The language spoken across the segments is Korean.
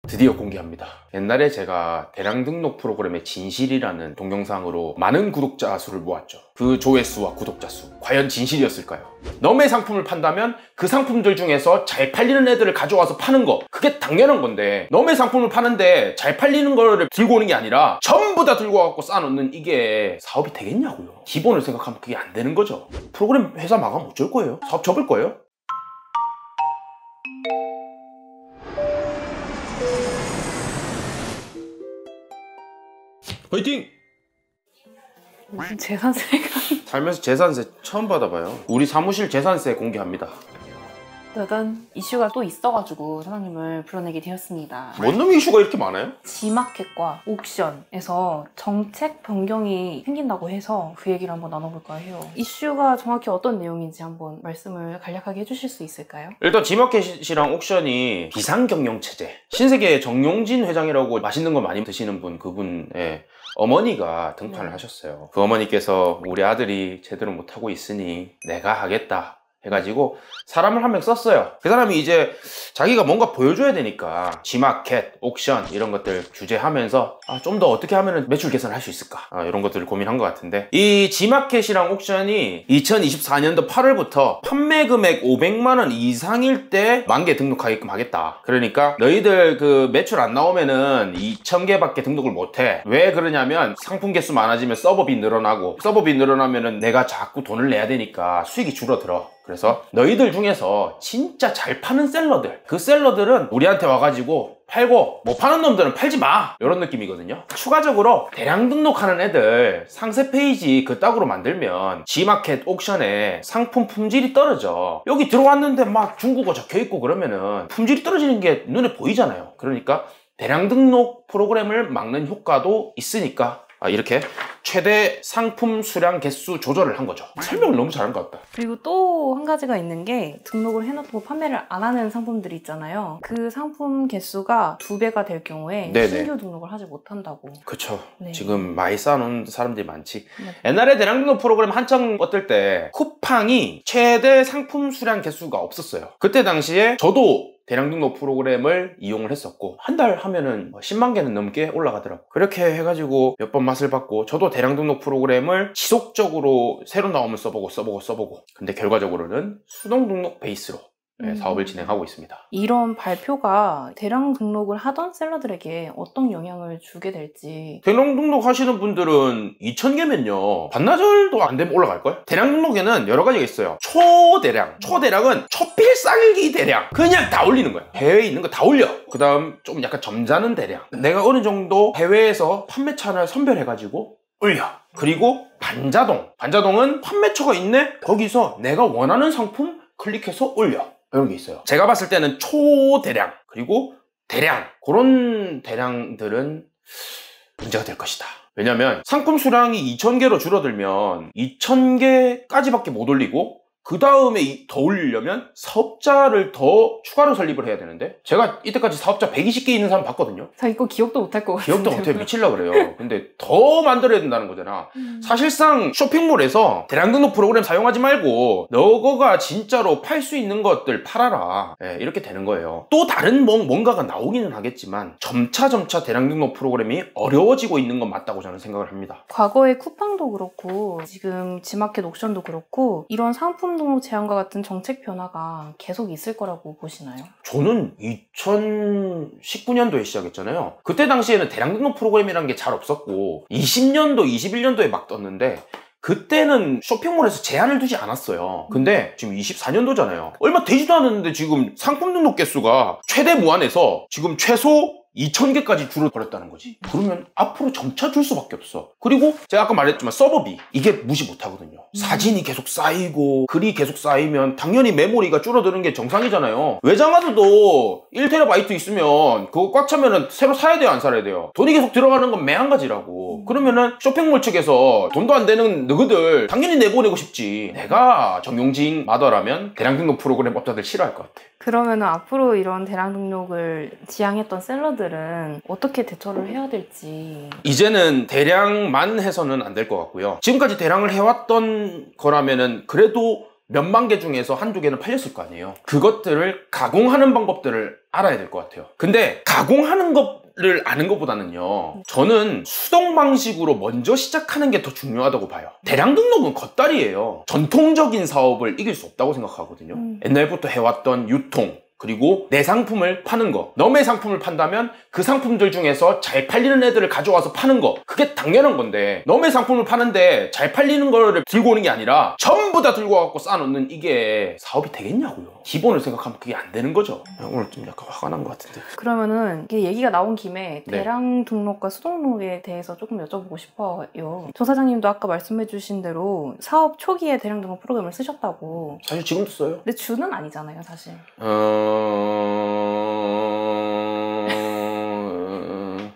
드디어 공개합니다. 옛날에 제가 대량 등록 프로그램의 진실이라는 동영상으로 많은 구독자 수를 모았죠. 그 조회수와 구독자 수, 과연 진실이었을까요? 너의 상품을 판다면 그 상품들 중에서 잘 팔리는 애들을 가져와서 파는 거, 그게 당연한 건데 너의 상품을 파는데 잘 팔리는 거를 들고 오는 게 아니라 전부 다 들고 와갖고 쌓아놓는 이게 사업이 되겠냐고요. 기본을 생각하면 그게 안 되는 거죠. 프로그램 회사 마감 어쩔 거예요? 사업 접을 거예요? 화이팅! 무슨 재산세가 살면서 재산세 처음 받아봐요. 우리 사무실 재산세 공개합니다. 짜잔, 이슈가 또 있어가지고 사장님을 불러내게 되었습니다. 뭔 놈의 이슈가 이렇게 많아요? G마켓과 옥션에서 정책 변경이 생긴다고 해서 그 얘기를 한번 나눠볼까 해요. 이슈가 정확히 어떤 내용인지 한번 말씀을 간략하게 해주실 수 있을까요? 일단 G마켓이랑 옥션이 비상경영체제, 신세계 정용진 회장이라고 맛있는 거 많이 드시는 분, 그분의 어머니가 등판을 하셨어요. 그 어머니께서 우리 아들이 제대로 못하고 있으니 내가 하겠다 해가지고 사람을 한 명 썼어요. 그 사람이 이제 자기가 뭔가 보여줘야 되니까 G마켓, 옥션 이런 것들 규제하면서 좀 더 어떻게 하면 매출 개선할 수 있을까, 이런 것들을 고민한 것 같은데, 이 G마켓이랑 옥션이 2024년도 8월부터 판매 금액 500만 원 이상일 때 10,000개 등록하게끔 하겠다. 그러니까 너희들 그 매출 안 나오면은 2,000개밖에 등록을 못해. 왜 그러냐면 상품 개수 많아지면 서버비 늘어나고, 서버비 늘어나면은 내가 자꾸 돈을 내야 되니까 수익이 줄어들어. 그래서 너희들 중에서 진짜 잘 파는 셀러들, 그 셀러들은 우리한테 와가지고 팔고, 못 파는 놈들은 팔지 마! 이런 느낌이거든요. 추가적으로 대량 등록하는 애들 상세 페이지 그따구로 만들면 G마켓, 옥션에 상품 품질이 떨어져. 여기 들어왔는데 막 중국어 적혀있고 그러면은 품질이 떨어지는 게 눈에 보이잖아요. 그러니까 대량 등록 프로그램을 막는 효과도 있으니까 이렇게 최대 상품 수량 개수 조절을 한 거죠. 설명을 너무 잘한 것 같다. 그리고 또 한 가지가 있는 게, 등록을 해놓고 판매를 안 하는 상품들이 있잖아요. 그 상품 개수가 2배가 될 경우에 네네. 신규 등록을 하지 못한다고. 그쵸. 네. 지금 많이 쌓아놓은 사람들이 많지. 네. 옛날에 대량 등록 프로그램 한창 어떨 때 쿠팡이 최대 상품 수량 개수가 없었어요. 그때 당시에 저도 대량 등록 프로그램을 이용을 했었고, 한 달 하면은 10만 개는 넘게 올라가더라고. 그렇게 해가지고 몇 번 맛을 봤고, 저도 대량 등록 프로그램을 지속적으로 새로 나오면 써보고 근데 결과적으로는 수동 등록 베이스로 사업을 진행하고 있습니다. 이런 발표가 대량 등록을 하던 셀러들에게 어떤 영향을 주게 될지. 대량 등록 하시는 분들은 2,000개면요 반나절도 안 되면 올라갈걸? 대량 등록에는 여러 가지가 있어요. 초대량은 초필살기 대량, 그냥 다 올리는 거야. 해외에 있는 거 다 올려. 그 다음 좀 약간 점잖은 대량, 내가 어느 정도 해외에서 판매처를 선별해가지고 올려. 그리고 반자동은 판매처가 있네? 거기서 내가 원하는 상품 클릭해서 올려. 이런 게 있어요. 제가 봤을 때는 초대량, 그리고 대량, 그런 대량들은 문제가 될 것이다. 왜냐면 상품 수량이 2,000개로 줄어들면 2,000개까지밖에 못 올리고, 그 다음에 더 올리려면 사업자를 더 추가로 설립을 해야 되는데, 제가 이때까지 사업자 120개 있는 사람 봤거든요. 자, 이거 기억도 못할 것 같아요. 기억도 못해. 미치려고 그래요. 근데 더 만들어야 된다는 거잖아. 사실상 쇼핑몰에서 대량 등록 프로그램 사용하지 말고 너가 진짜로 팔 수 있는 것들 팔아라. 이렇게 되는 거예요. 또 다른 뭔가가 나오기는 하겠지만 점차 대량 등록 프로그램이 어려워지고 있는 건 맞다고 저는 생각을 합니다. 과거에 쿠팡도 그렇고 지금 G마켓, 옥션도 그렇고 이런 상품 등록 제한과 같은 정책 변화가 계속 있을 거라고 보시나요? 저는 2019년도에 시작했잖아요. 그때 당시에는 대량 등록 프로그램이라는 게 잘 없었고 20년도, 21년도에 막 떴는데, 그때는 쇼핑몰에서 제한을 두지 않았어요. 근데 지금 24년도잖아요. 얼마 되지도 않았는데 지금 상품 등록 개수가 최대 무한에서 지금 최소 2,000개까지 줄어버렸다는 거지. 그러면 앞으로 점차 줄 수밖에 없어. 그리고 제가 아까 말했지만 서버비, 이게 무시 못하거든요. 사진이 계속 쌓이고 글이 계속 쌓이면 당연히 메모리가 줄어드는 게 정상이잖아요. 외장하드도 1TB 있으면 그거 꽉 차면은 새로 사야 돼요, 안 사야 돼요? 돈이 계속 들어가는 건 매한가지라고. 그러면은 쇼핑몰 측에서 돈도 안 되는 너희들 당연히 내보내고 싶지. 내가 정용진 마더라면 대량 등록 프로그램 업자들 싫어할 것 같아. 그러면 앞으로 이런 대량 등록을 지향했던 셀러들은 어떻게 대처를 해야 될지. 이제는 대량만 해서는 안 될 것 같고요. 지금까지 대량을 해왔던 거라면은 그래도 몇만 개 중에서 한두 개는 팔렸을 거 아니에요. 그것들을 가공하는 방법들을 알아야 될 것 같아요. 근데 가공하는 것을 아는 것보다는요, 저는 수동 방식으로 먼저 시작하는 게 더 중요하다고 봐요. 대량 등록은 겉다리예요. 전통적인 사업을 이길 수 없다고 생각하거든요. 옛날부터 해왔던 유통, 그리고 내 상품을 파는 거. 너의 상품을 판다면 그 상품들 중에서 잘 팔리는 애들을 가져와서 파는 거. 그게 당연한 건데, 너의 상품을 파는데 잘 팔리는 거를 들고 오는 게 아니라 전부 다 들고 와서 쌓아놓는 이게 사업이 되겠냐고요. 기본을 생각하면 그게 안 되는 거죠. 오늘 좀 약간 화가 난 것 같은데. 그러면은 이게 얘기가 나온 김에 대량 등록과 수동 등록에 대해서 조금 여쭤보고 싶어요. 조 사장님도 아까 말씀해주신 대로 사업 초기에 대량 등록 프로그램을 쓰셨다고. 사실 지금도 써요. 근데 주는 아니잖아요, 사실.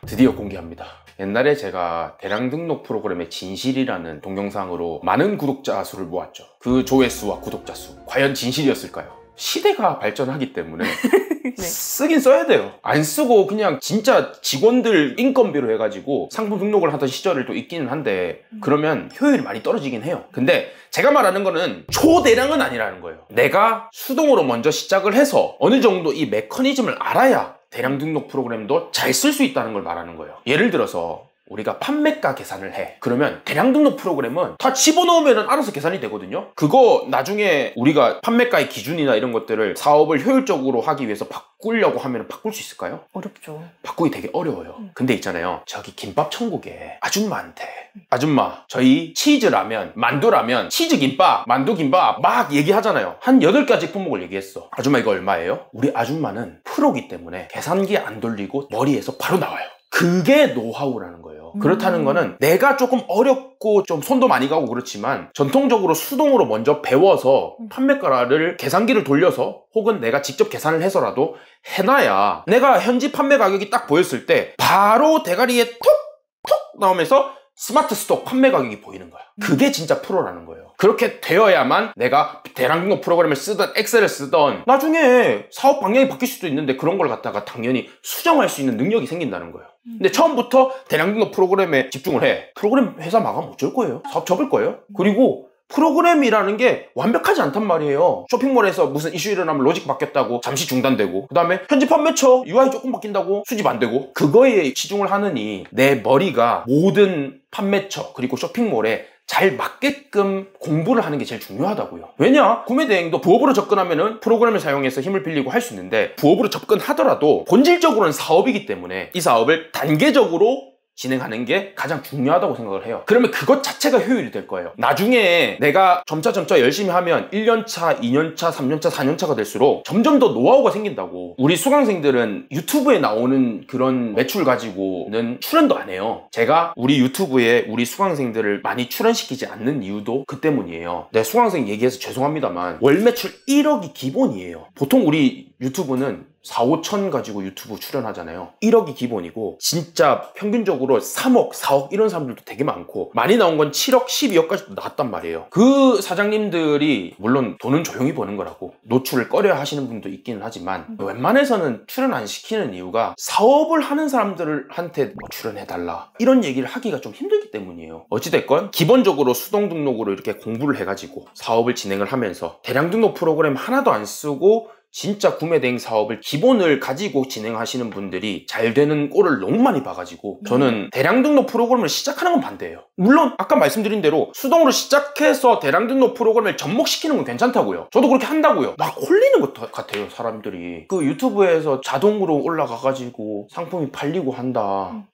드디어 공개합니다. 옛날에 제가 대량 등록 프로그램의 진실이라는 동영상으로 많은 구독자 수를 모았죠. 그 조회수와 구독자 수, 과연 진실이었을까요? 시대가 발전하기 때문에 네. 쓰긴 써야 돼요. 안 쓰고 그냥 진짜 직원들 인건비로 해가지고 상품 등록을 하던 시절이 또 있기는 한데, 그러면 효율이 많이 떨어지긴 해요. 근데 제가 말하는 거는 초대량은 아니라는 거예요. 내가 수동으로 먼저 시작을 해서 어느 정도 이 메커니즘을 알아야 대량 등록 프로그램도 잘 쓸 수 있다는 걸 말하는 거예요. 예를 들어서 우리가 판매가 계산을 해. 그러면 대량 등록 프로그램은 다 집어넣으면 알아서 계산이 되거든요. 그거 나중에 우리가 판매가의 기준이나 이런 것들을 사업을 효율적으로 하기 위해서 바꾸려고 하면 바꿀 수 있을까요? 어렵죠. 바꾸기 되게 어려워요. 근데 있잖아요, 저기 김밥 천국에 아줌마한테 아줌마 저희 치즈라면, 만두라면, 치즈김밥, 만두김밥 막 얘기하잖아요. 한 8가지 품목을 얘기했어. 아줌마 이거 얼마예요? 우리 아줌마는 프로기 때문에 계산기 안 돌리고 머리에서 바로 나와요. 그게 노하우라는 거예요. 그렇다는 거는 내가 조금 어렵고 좀 손도 많이 가고 그렇지만 전통적으로 수동으로 먼저 배워서 판매가를 계산기를 돌려서 혹은 내가 직접 계산을 해서라도 해놔야 내가 현지 판매 가격이 딱 보였을 때 바로 대가리에 톡톡 나오면서 스마트 스톡 판매 가격이 보이는 거야. 그게 진짜 프로라는 거예요. 그렇게 되어야만 내가 대량 등록 프로그램을 쓰던 엑셀을 쓰던 나중에 사업 방향이 바뀔 수도 있는데 그런 걸 갖다가 당연히 수정할 수 있는 능력이 생긴다는 거예요. 근데 처음부터 대량 등록 프로그램에 집중을 해. 프로그램 회사 마감 어쩔 거예요? 사업 접을 거예요? 그리고 프로그램이라는 게 완벽하지 않단 말이에요. 쇼핑몰에서 무슨 이슈 일어나면 로직 바뀌었다고 잠시 중단되고, 그 다음에 현지 판매처 UI 조금 바뀐다고 수집 안 되고, 그거에 치중을 하느니 내 머리가 모든 판매처 그리고 쇼핑몰에 잘 맞게끔 공부를 하는 게 제일 중요하다고요. 왜냐? 구매 대행도 부업으로 접근하면은 프로그램을 사용해서 힘을 빌리고 할 수 있는데, 부업으로 접근하더라도 본질적으로는 사업이기 때문에 이 사업을 단계적으로 진행하는 게 가장 중요하다고 생각을 해요. 그러면 그것 자체가 효율이 될 거예요. 나중에 내가 점차 열심히 하면 1년차, 2년차, 3년차, 4년차가 될수록 점점 더 노하우가 생긴다고. 우리 수강생들은 유튜브에 나오는 그런 매출 가지고는 출연도 안 해요. 제가 우리 유튜브에 우리 수강생들을 많이 출연시키지 않는 이유도 그 때문이에요. 내 수강생 얘기해서 죄송합니다만 월 매출 1억이 기본이에요. 보통 우리 유튜브는 4, 5천 가지고 유튜브 출연하잖아요. 1억이 기본이고 진짜 평균적으로 3억, 4억 이런 사람들도 되게 많고, 많이 나온 건 7억, 12억까지도 나왔단 말이에요. 그 사장님들이 물론 돈은 조용히 버는 거라고 노출을 꺼려 하시는 분도 있기는 하지만 웬만해서는 출연 안 시키는 이유가 사업을 하는 사람들한테 뭐 출연해달라 이런 얘기를 하기가 좀 힘들기 때문이에요. 어찌됐건 기본적으로 수동 등록으로 이렇게 공부를 해가지고 사업을 진행을 하면서 대량 등록 프로그램 하나도 안 쓰고 진짜 구매 대행 사업을 기본을 가지고 진행하시는 분들이 잘 되는 꼴을 너무 많이 봐가지고 저는 대량 등록 프로그램을 시작하는 건 반대예요. 물론 아까 말씀드린 대로 수동으로 시작해서 대량 등록 프로그램을 접목시키는 건 괜찮다고요. 저도 그렇게 한다고요. 막 홀리는 것 같아요, 사람들이. 그 유튜브에서 자동으로 올라가가지고 상품이 팔리고 한다.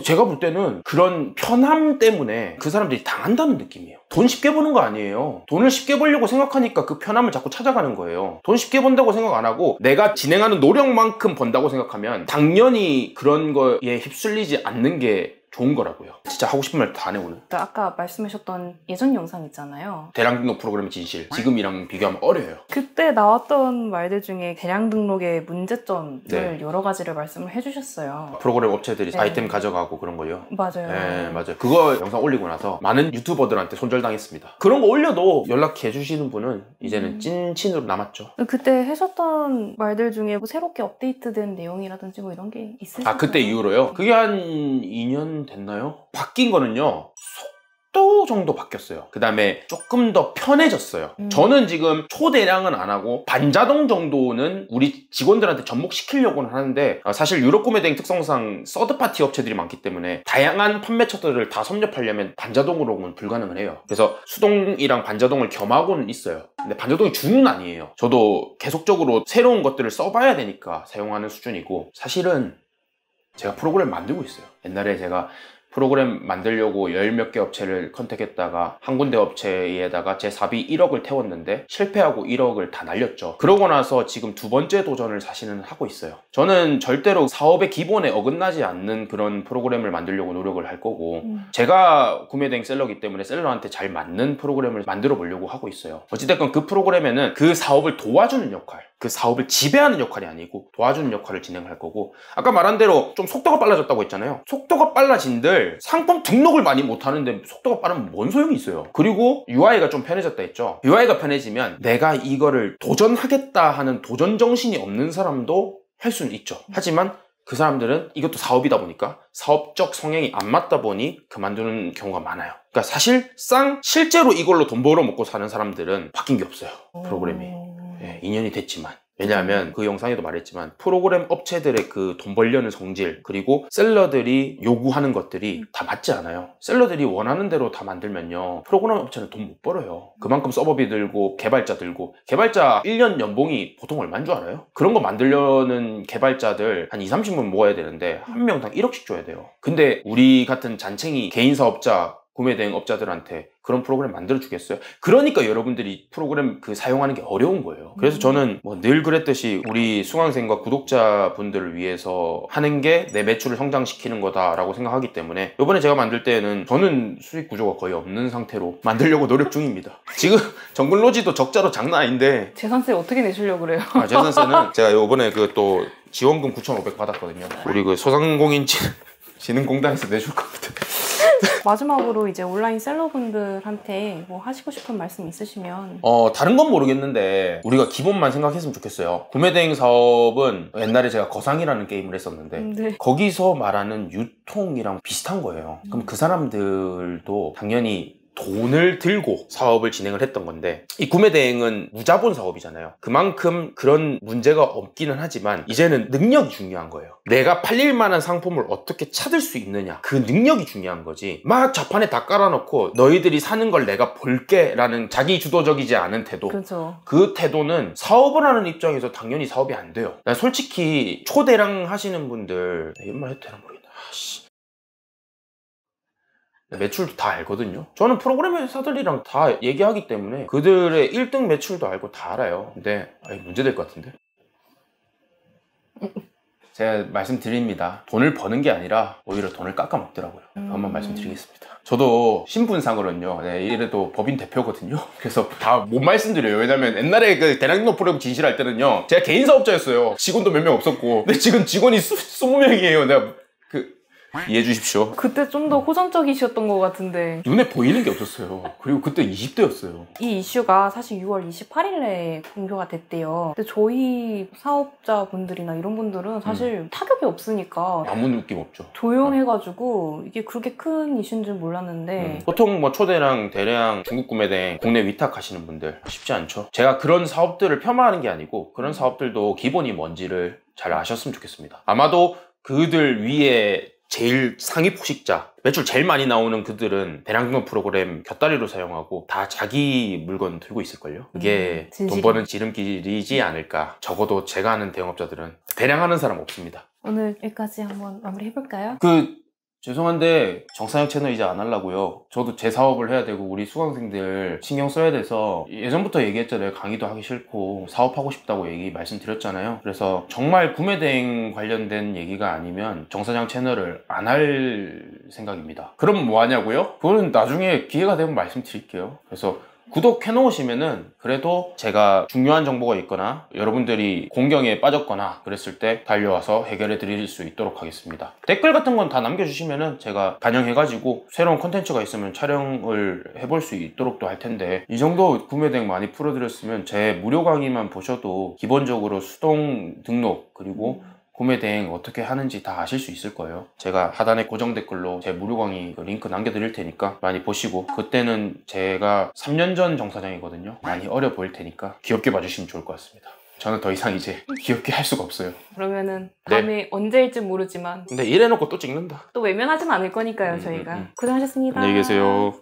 제가 볼 때는 그런 편함 때문에 그 사람들이 당한다는 느낌이에요. 돈 쉽게 버는 거 아니에요. 돈을 쉽게 벌려고 생각하니까 그 편함을 자꾸 찾아가는 거예요. 돈 쉽게 번다고 생각 안 하고 내가 진행하는 노력만큼 번다고 생각하면 당연히 그런 거에 휩쓸리지 않는 게 좋은 거라고요. 진짜 하고 싶은 말 다 안 해 오늘. 아까 말씀하셨던 예전 영상 있잖아요. 대량 등록 프로그램의 진실. 지금이랑 비교하면 어려요. 그때 나왔던 말들 중에 대량 등록의 문제점을 여러 가지를 말씀을 해주셨어요. 프로그램 업체들이 아이템 가져가고 그런 거요. 맞아요. 네, 맞아요. 그거 영상 올리고 나서 많은 유튜버들한테 손절당했습니다. 그런 거 올려도 연락해 주시는 분은 이제는 찐친으로 남았죠. 그때 하셨던 말들 중에 뭐 새롭게 업데이트된 내용이라든지 뭐 이런 게 있으실까요? 그때 이후로요? 그게 한 2년 됐나요? 바뀐 거는요, 속도 정도 바뀌었어요. 그 다음에 조금 더 편해졌어요. 저는 지금 초대량은 안 하고 반자동 정도는 우리 직원들한테 접목시키려고는 하는데 사실 유럽 구매대행 특성상 서드파티 업체들이 많기 때문에 다양한 판매처들을 다 섭렵하려면 반자동으로는 불가능을 해요. 그래서 수동이랑 반자동을 겸하고는 있어요. 근데 반자동이 주는 아니에요. 저도 계속적으로 새로운 것들을 써봐야 되니까 사용하는 수준이고, 사실은 제가 프로그램 만들고 있어요. 옛날에 제가 프로그램 만들려고 열 몇 개 업체를 컨택했다가 한 군데 업체에다가 제 사비 1억을 태웠는데 실패하고 1억을 다 날렸죠. 그러고 나서 지금 두 번째 도전을 사실은 하고 있어요. 저는 절대로 사업의 기본에 어긋나지 않는 그런 프로그램을 만들려고 노력을 할 거고, 제가 구매대행 셀러기 때문에 셀러한테 잘 맞는 프로그램을 만들어 보려고 하고 있어요. 어찌됐건 그 프로그램에는 그 사업을 도와주는 역할, 그 사업을 지배하는 역할이 아니고 도와주는 역할을 진행할 거고, 아까 말한 대로 좀 속도가 빨라졌다고 했잖아요. 속도가 빨라진들 상품 등록을 많이 못하는데 속도가 빠르면 뭔 소용이 있어요. 그리고 UI가 좀 편해졌다 했죠. UI가 편해지면 내가 이거를 도전하겠다 하는 도전 정신이 없는 사람도 할 수는 있죠. 하지만 그 사람들은 이것도 사업이다 보니까 사업적 성향이 안 맞다 보니 그만두는 경우가 많아요. 그러니까 사실상 실제로 이걸로 돈 벌어 먹고 사는 사람들은 바뀐 게 없어요. 프로그램이. 2년이 됐지만. 왜냐하면 그 영상에도 말했지만 프로그램 업체들의 그 돈 벌려는 성질, 그리고 셀러들이 요구하는 것들이 다 맞지 않아요. 셀러들이 원하는 대로 다 만들면요, 프로그램 업체는 돈 못 벌어요. 그만큼 서버비 들고 개발자 들고, 개발자 1년 연봉이 보통 얼마인 줄 알아요? 그런 거 만들려는 개발자들 한 20-30명 모아야 되는데 한 명당 1억씩 줘야 돼요. 근데 우리 같은 잔챙이 개인 사업자, 구매대행 업자들한테 그런 프로그램 만들어 주겠어요? 그러니까 여러분들이 프로그램 사용하는 게 어려운 거예요. 그래서 저는 뭐 늘 그랬듯이 우리 수강생과 구독자분들을 위해서 하는 게 내 매출을 성장시키는 거다라고 생각하기 때문에 이번에 제가 만들 때는 저는 수익 구조가 거의 없는 상태로 만들려고 노력 중입니다. 지금 정글로지도 적자로 장난 아닌데 재산세 어떻게 내시려고 그래요? 재산세는 제가 이번에 또 지원금 9,500 받았거든요. 우리 소상공인 진흥공단에서 내줄 겁니다. 마지막으로 이제 온라인 셀러분들한테 뭐 하시고 싶은 말씀 있으시면. 다른 건 모르겠는데 우리가 기본만 생각했으면 좋겠어요. 구매대행 사업은 옛날에 제가 거상이라는 게임을 했었는데 네. 거기서 말하는 유통이랑 비슷한 거예요. 그럼 그 사람들도 당연히 돈을 들고 사업을 진행을 했던 건데, 이 구매대행은 무자본 사업이잖아요. 그만큼 그런 문제가 없기는 하지만 이제는 능력이 중요한 거예요. 내가 팔릴 만한 상품을 어떻게 찾을 수 있느냐, 그 능력이 중요한 거지. 막 좌판에 다 깔아놓고 너희들이 사는 걸 내가 볼게 라는 자기 주도적이지 않은 태도, 그렇죠. 그 태도는 사업을 하는 입장에서 당연히 사업이 안 돼요. 난 솔직히 초대량 하시는 분들, 이런 말 해도 되나 모르겠다. 매출도 다 알거든요. 저는 프로그램 회사들이랑 다 얘기하기 때문에 그들의 1등 매출도 알고 다 알아요. 근데 문제될 것 같은데? 제가 말씀드립니다. 돈을 버는 게 아니라 오히려 돈을 깎아 먹더라고요. 한번 말씀드리겠습니다. 저도 신분상으로는요, 이래도 법인 대표거든요. 그래서 다 못 말씀드려요. 왜냐면 옛날에 그 대량농 프로그램 진실할 때는요, 제가 개인 사업자였어요. 직원도 몇 명 없었고. 근데 지금 직원이 20명이에요. 내가 이해해 주십시오. 그때 좀 더 호전적이셨던 것 같은데 눈에 보이는 게 없었어요. 그리고 그때 20대였어요. 이 이슈가 사실 6월 28일에 공표가 됐대요. 근데 저희 사업자분들이나 이런 분들은 사실 타격이 없으니까 아무 느낌 없죠. 조용해가지고 이게 그렇게 큰 이슈인 줄 몰랐는데 보통 뭐 초대량, 대량, 중국 구매대행, 국내 위탁하시는 분들 쉽지 않죠. 제가 그런 사업들을 폄하하는 게 아니고 그런 사업들도 기본이 뭔지를 잘 아셨으면 좋겠습니다. 아마도 그들 위에 제일 상위 포식자, 매출 제일 많이 나오는 그들은 대량등록 프로그램 곁다리로 사용하고 다 자기 물건 들고 있을걸요. 그게 돈 버는 지름길이지 않을까. 적어도 제가 아는 대형업자들은 대량 하는 사람 없습니다. 오늘 여기까지 한번 마무리해볼까요? 죄송한데 정상형 채널 이제 안 하려고요. 저도 제 사업을 해야 되고 우리 수강생들 신경 써야 돼서 예전부터 얘기했잖아요. 강의도 하기 싫고 사업하고 싶다고 말씀드렸잖아요. 그래서 정말 구매대행 관련된 얘기가 아니면 정사장 채널을 안 할 생각입니다. 그럼 뭐 하냐고요? 그거는 나중에 기회가 되면 말씀드릴게요. 그래서 구독해 놓으시면은 그래도 제가 중요한 정보가 있거나 여러분들이 공경에 빠졌거나 그랬을 때 달려와서 해결해 드릴 수 있도록 하겠습니다. 댓글 같은 건 다 남겨주시면은 제가 반영해가지고 새로운 콘텐츠가 있으면 촬영을 해볼 수 있도록도 할 텐데, 이 정도 구매대행 많이 풀어드렸으면 제 무료 강의만 보셔도 기본적으로 수동 등록 그리고 구매 대행 어떻게 하는지 다 아실 수 있을 거예요. 제가 하단에 고정 댓글로 제 무료 강의 그 링크 남겨드릴 테니까 많이 보시고, 그때는 제가 3년 전 정사장이거든요. 많이 어려 보일 테니까 귀엽게 봐주시면 좋을 것 같습니다. 저는 더 이상 이제 귀엽게 할 수가 없어요. 그러면은 다음에 언제일지 모르지만 근데 이래놓고 또 찍는다. 또 외면하진 않을 거니까요, 저희가. 고생하셨습니다. 안녕히 계세요.